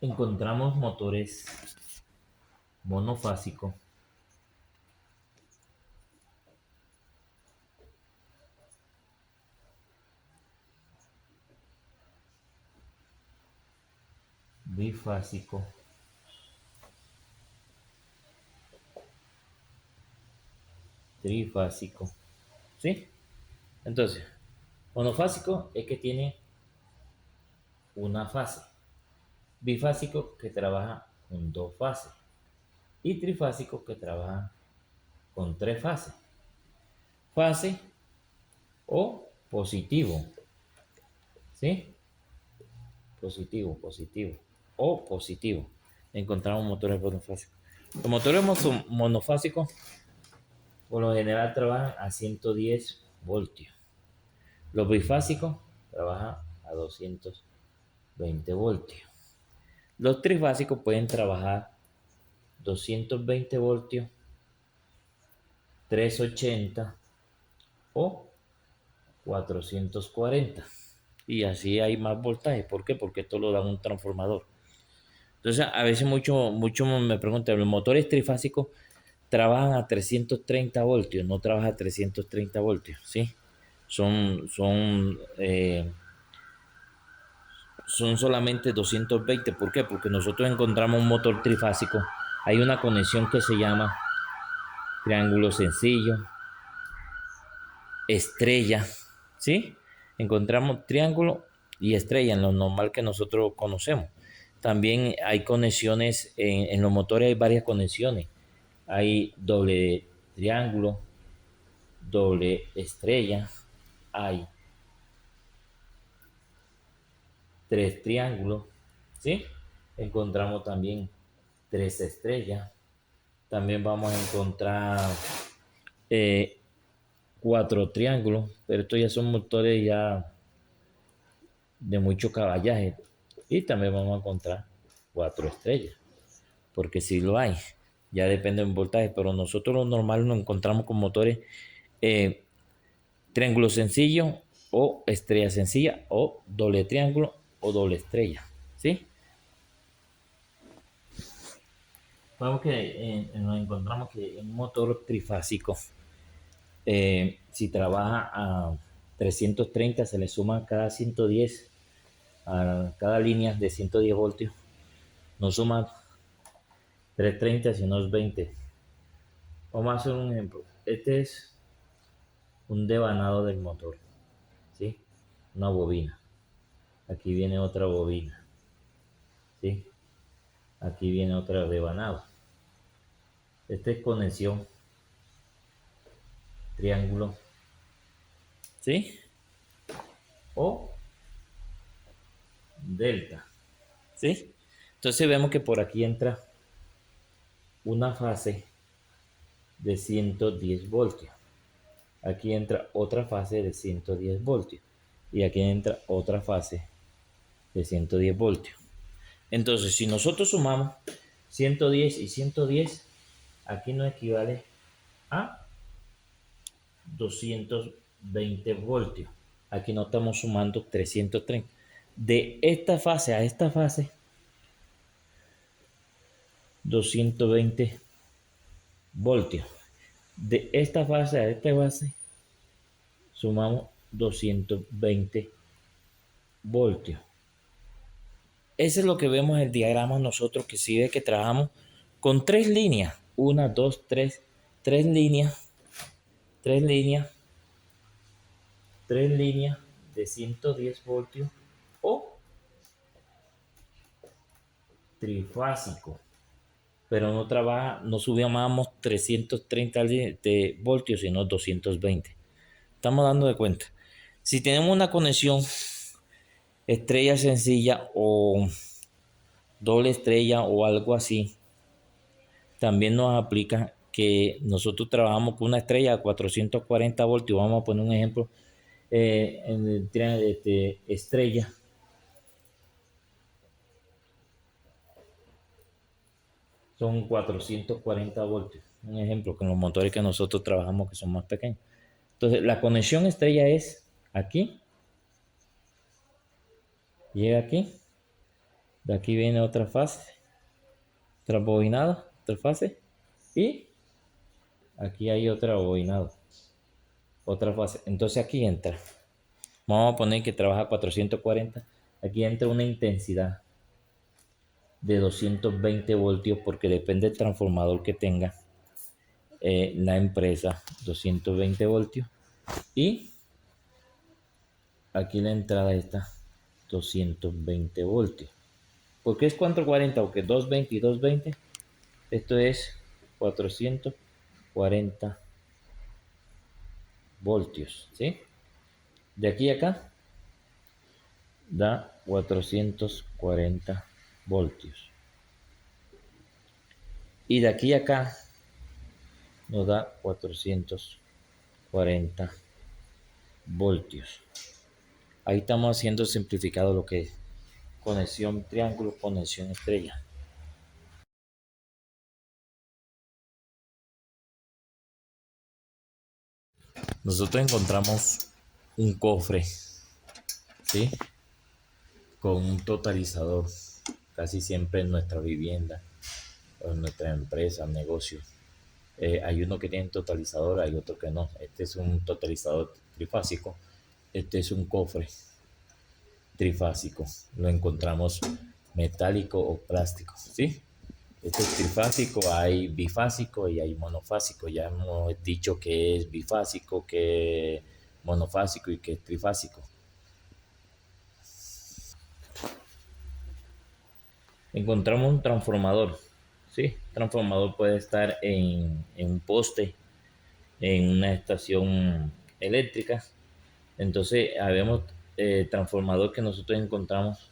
encontramos motores monofásicos, bifásicos, trifásicos, ¿sí? Entonces, monofásico es que tiene una fase, bifásico que trabaja con dos fases y trifásico que trabaja con tres fases. Fase o positivo, ¿sí? Positivo o positivo. Encontramos motores monofásicos. Los motores monofásicos por lo general trabajan a 110 voltios. Los bifásicos trabajan a 220 voltios. Los trifásicos pueden trabajar 220 voltios, 380 o 440. Y así hay más voltaje. ¿Por qué? Porque esto lo da un transformador. Entonces, a veces mucho me preguntan, ¿los motores trifásicos trabajan a 330 voltios? No trabaja a 330 voltios, ¿sí? Son solamente 220. ¿Por qué? Porque nosotros encontramos un motor trifásico. Hay una conexión que se llama triángulo sencillo, estrella, ¿sí? Encontramos triángulo y estrella en lo normal que nosotros conocemos. También hay conexiones, en los motores hay varias conexiones. Hay doble triángulo, doble estrella, hay tres triángulos, ¿sí? Encontramos también tres estrellas. También vamos a encontrar eh, cuatro triángulos, pero estos ya son motores ya de mucho caballaje. Y también vamos a encontrar cuatro estrellas, porque si lo hay, ya depende del voltaje, pero nosotros lo normal nos encontramos con motores eh, triángulo sencillo o estrella sencilla o doble triángulo o doble estrella, ¿sí? Vamos que nos encontramos que un motor trifásico, si trabaja a 330, se le suma cada 110, a cada línea de 110 voltios, nos suma 330, si no es 20. Vamos a hacer un ejemplo. Este es un devanado del motor, ¿sí? Una bobina. Aquí viene otra bobina, ¿sí? Aquí viene otra devanado. Esta es conexión triángulo, ¿sí? O delta, ¿sí? Entonces vemos que por aquí entra una fase de 110 voltios. Aquí entra otra fase de 110 voltios. Y aquí entra otra fase de 110 voltios. Entonces, si nosotros sumamos 110 y 110, aquí nos equivale a 220 voltios. Aquí no estamos sumando 330. De esta fase a esta fase, 220 voltios. De esta fase a esta fase, sumamos 220 voltios. Eso es lo que vemos en el diagrama nosotros, que si ve que trabajamos con tres líneas. Una, dos, tres. Tres líneas. Tres líneas. Tres líneas de 110 voltios o trifásico. Pero no trabaja, no subíamos 330 de voltios, sino 220. Estamos dando de cuenta. Si tenemos una conexión estrella sencilla o doble estrella o algo así, también nos aplica que nosotros trabajamos con una estrella a 440 voltios. Vamos a poner un ejemplo en el triángulo estrella. Son 440 voltios. Un ejemplo con los motores que nosotros trabajamos que son más pequeños. Entonces, la conexión estrella es aquí, llega aquí De aquí viene otra fase, otra bobinada, otra fase. Y aquí hay otra bobinada, otra fase. Entonces aquí entra. Vamos a poner que trabaja 440. Aquí entra una intensidad de 220 voltios porque depende del transformador que tenga la empresa. 220 voltios. Y aquí la entrada está 220 voltios. ¿Por qué es 440? Porque 220 y 220. Esto es 440 voltios. ¿Sí? De aquí a acá da 440 voltios. Y de aquí a acá nos da 440 voltios. Ahí estamos haciendo simplificado lo que es conexión triángulo, conexión estrella. Nosotros encontramos un cofre, ¿sí? Con un totalizador, casi siempre en nuestra vivienda, o en nuestra empresa, negocio. Hay uno que tiene totalizador, hay otro que no. Este es un totalizador trifásico. Este es un cofre trifásico. Lo encontramos metálico o plástico, ¿sí? Este es trifásico, hay bifásico y hay monofásico. Ya hemos dicho que es bifásico, que es monofásico y que es trifásico. Encontramos un transformador, ¿sí? Transformador puede estar en un poste, en una estación eléctrica. Entonces, habemos transformador que nosotros encontramos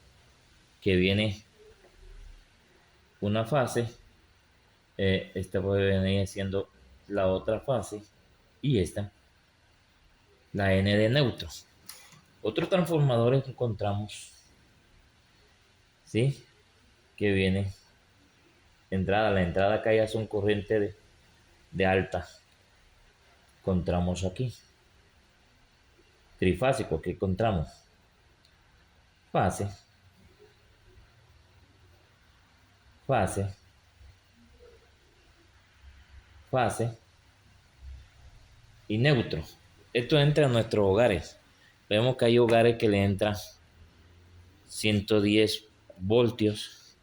que viene una fase, esta puede venir siendo la otra fase y esta, la N de neutro. Otros transformadores que encontramos, ¿sí? Que viene entrada, la entrada acá ya son corriente de alta. Encontramos aquí. Trifásico, que encontramos fase, fase, fase y neutro. Esto entra en nuestros hogares. Vemos que hay hogares que le entran 110 voltios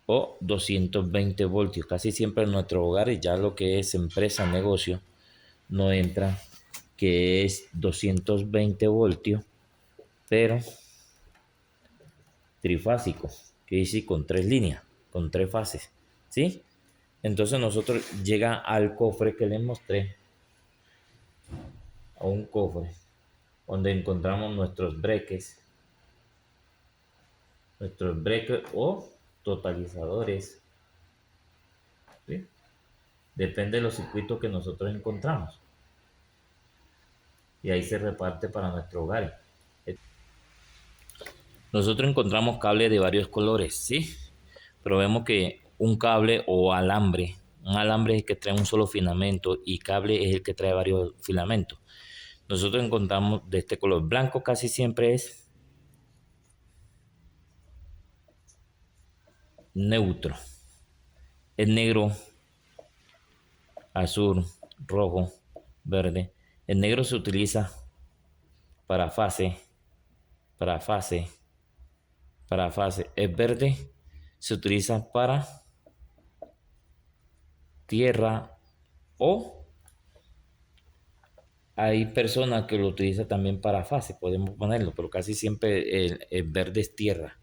o 220 voltios. Casi siempre en nuestros hogares, ya lo que es empresa, negocio, no entra, que es 220 voltios, pero trifásico, que dice con tres líneas, con tres fases, ¿sí? Entonces nosotros llega al cofre que les mostré, a un cofre donde encontramos nuestros breakers o totalizadores, ¿sí? Depende de los circuitos que nosotros encontramos y ahí se reparte para nuestro hogar. Nosotros encontramos cables de varios colores, ¿sí? Pero vemos que un cable o alambre, un alambre es el que trae un solo filamento y cable es el que trae varios filamentos. Nosotros encontramos de este color blanco, casi siempre es neutro. Es negro, azul, rojo, verde. El negro se utiliza para fase, para fase, para fase. El verde se utiliza para tierra o hay personas que lo utilizan también para fase, podemos ponerlo, pero casi siempre el verde es tierra.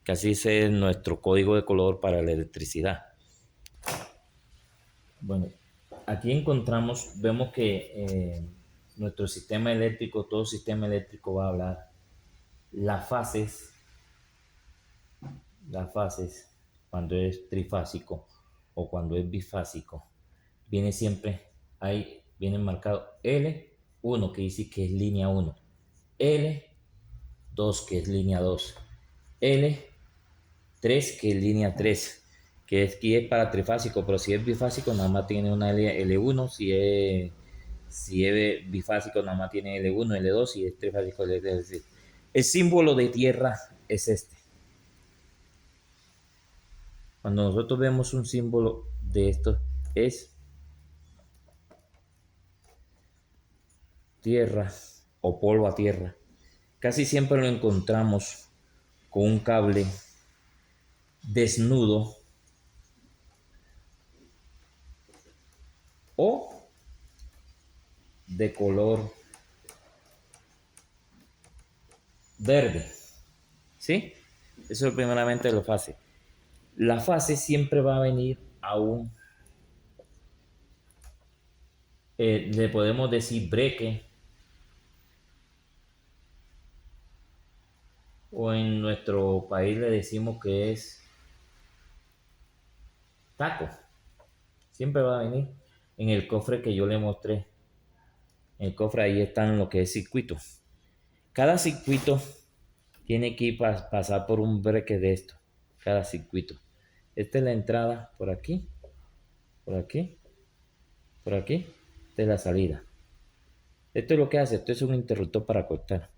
Casi ese es nuestro código de color para la electricidad. Bueno, aquí encontramos, vemos que nuestro sistema eléctrico, todo sistema eléctrico va a hablar las fases, las fases, cuando es trifásico o cuando es bifásico, viene siempre, ahí viene marcado L1 que dice que es línea 1, L2 que es línea 2, L3 que es línea 3, que es para trifásico, pero si es bifásico nada más tiene una L1, si es bifásico nada más tiene L1, L2 y es trifásico L3. El símbolo de tierra es este. Cuando nosotros vemos un símbolo de esto, es tierra o polvo a tierra. Casi siempre lo encontramos con un cable desnudo o de color verde, ¿sí? Eso es primeramente la fase. La fase siempre va a venir a un, le podemos decir breque, o en nuestro país le decimos que es taco. Siempre va a venir en el cofre que yo le mostré. En el cofre ahí están lo que es circuito. Cada circuito tiene que pasar por un breque de esto. Cada circuito. Esta es la entrada por aquí, por aquí, por aquí. Esta es la salida. Esto es lo que hace. Esto es un interruptor para cortar.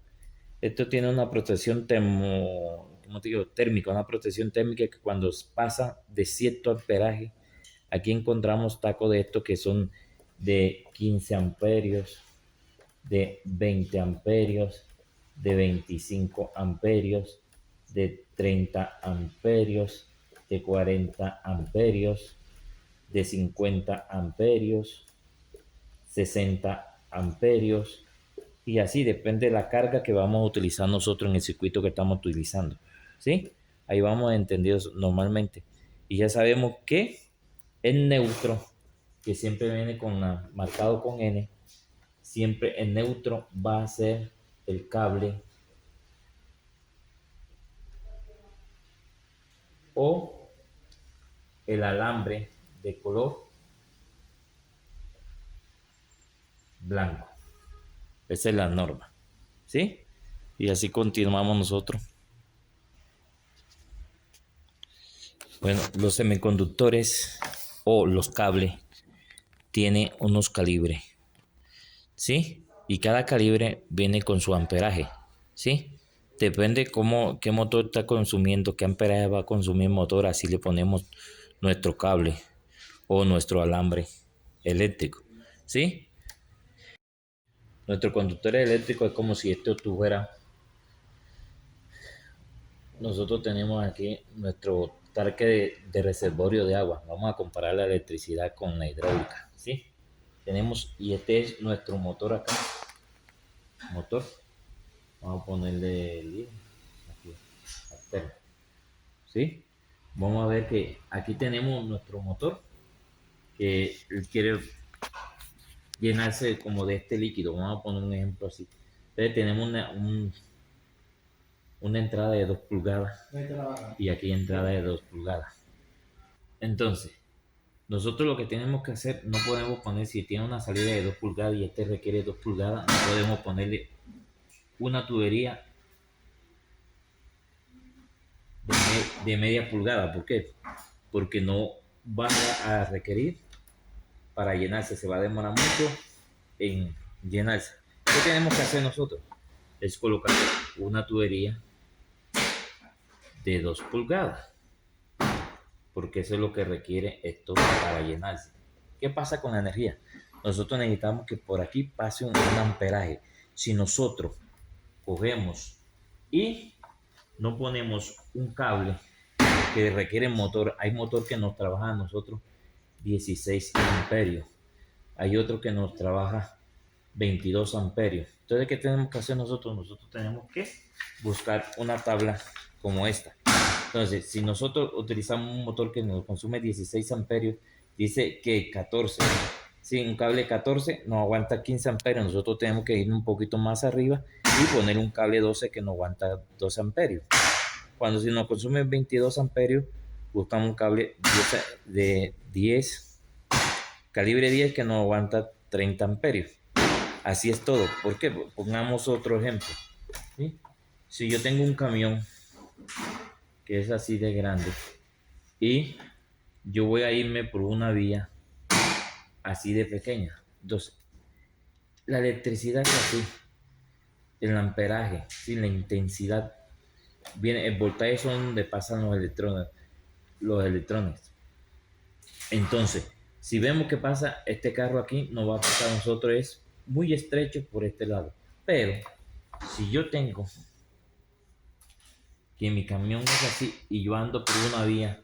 Esto tiene una protección ¿cómo te digo? Térmica, una protección térmica que cuando pasa de cierto amperaje, aquí encontramos tacos de estos que son de 15 amperios, de 20 amperios, de 25 amperios, de 30 amperios, de 40 amperios, de 50 amperios, 60 amperios, y así depende de la carga que vamos a utilizar nosotros en el circuito que estamos utilizando, ¿sí? Ahí vamos entendidos normalmente. Y ya sabemos que el neutro, que siempre viene marcado con N, siempre el neutro va a ser el cable o el alambre de color blanco. Esa es la norma, ¿sí? Y así continuamos nosotros. Bueno, los semiconductores o los cables tienen unos calibres, ¿sí? Y cada calibre viene con su amperaje, ¿sí? Depende qué motor está consumiendo, qué amperaje va a consumir el motor, así le ponemos nuestro cable o nuestro alambre eléctrico, ¿sí? Nuestro conductor eléctrico es como si esto tuviera, nosotros tenemos aquí nuestro tanque de reservorio de agua. Vamos a comparar la electricidad con la hidráulica, ¿sí? Tenemos, y este es nuestro motor acá, motor. Vamos a ponerle el aquí, alterno, ¿sí? Vamos a ver que aquí tenemos nuestro motor que quiere llenarse como de este líquido. Vamos a poner un ejemplo así. Entonces tenemos una entrada de 2 pulgadas y aquí entrada de 2 pulgadas. Entonces, nosotros lo que tenemos que hacer, no podemos poner, si tiene una salida de 2 pulgadas y este requiere 2 pulgadas, no podemos ponerle una tubería de media pulgada. ¿Por qué? Porque no va a requerir para llenarse, se va a demorar mucho en llenarse. ¿Qué tenemos que hacer nosotros? Es colocar una tubería de 2 pulgadas, porque eso es lo que requiere esto para llenarse. ¿Qué pasa con la energía? Nosotros necesitamos que por aquí pase un amperaje. Si nosotros cogemos y no ponemos un cable que requiere motor, hay motor que nos trabaja a nosotros 16 amperios, hay otro que nos trabaja 22 amperios. Entonces, ¿qué tenemos que hacer nosotros? Nosotros tenemos que buscar una tabla como esta. Entonces, si nosotros utilizamos un motor que nos consume 16 amperios, dice que 14. Si un cable 14 nos aguanta 15 amperios, nosotros tenemos que ir un poquito más arriba y poner un cable 12 que nos aguanta 12 amperios. Cuando si nos consume 22 amperios, buscamos un cable de 10, calibre 10 que nos aguanta 30 amperios. Así es todo. ¿Por qué? Pongamos otro ejemplo, ¿sí? Si yo tengo un camión que es así de grande y yo voy a irme por una vía así de pequeña, entonces la electricidad es así, el amperaje, ¿sí? La intensidad, viene, el voltaje son donde pasan los electrones. los electrones. Entonces, si vemos que pasa este carro aquí, nos va a pasar a nosotros, es muy estrecho por este lado. Pero si yo tengo que mi camión es así y yo ando por una vía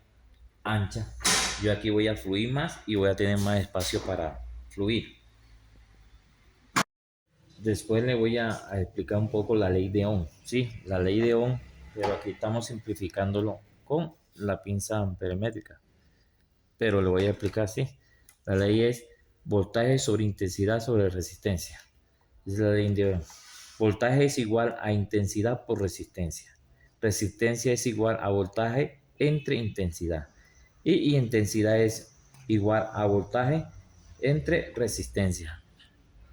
ancha, yo aquí voy a fluir más y voy a tener más espacio para fluir. Después le voy a explicar un poco la ley de Ohm. Sí, la ley de Ohm, pero aquí estamos simplificándolo con la pinza amperemétrica. Pero le voy a explicar así. La ley es voltaje sobre intensidad sobre resistencia. Es la ley de Ohm. Voltaje es igual a intensidad por resistencia. Resistencia es igual a voltaje entre intensidad. Y intensidad es igual a voltaje entre resistencia.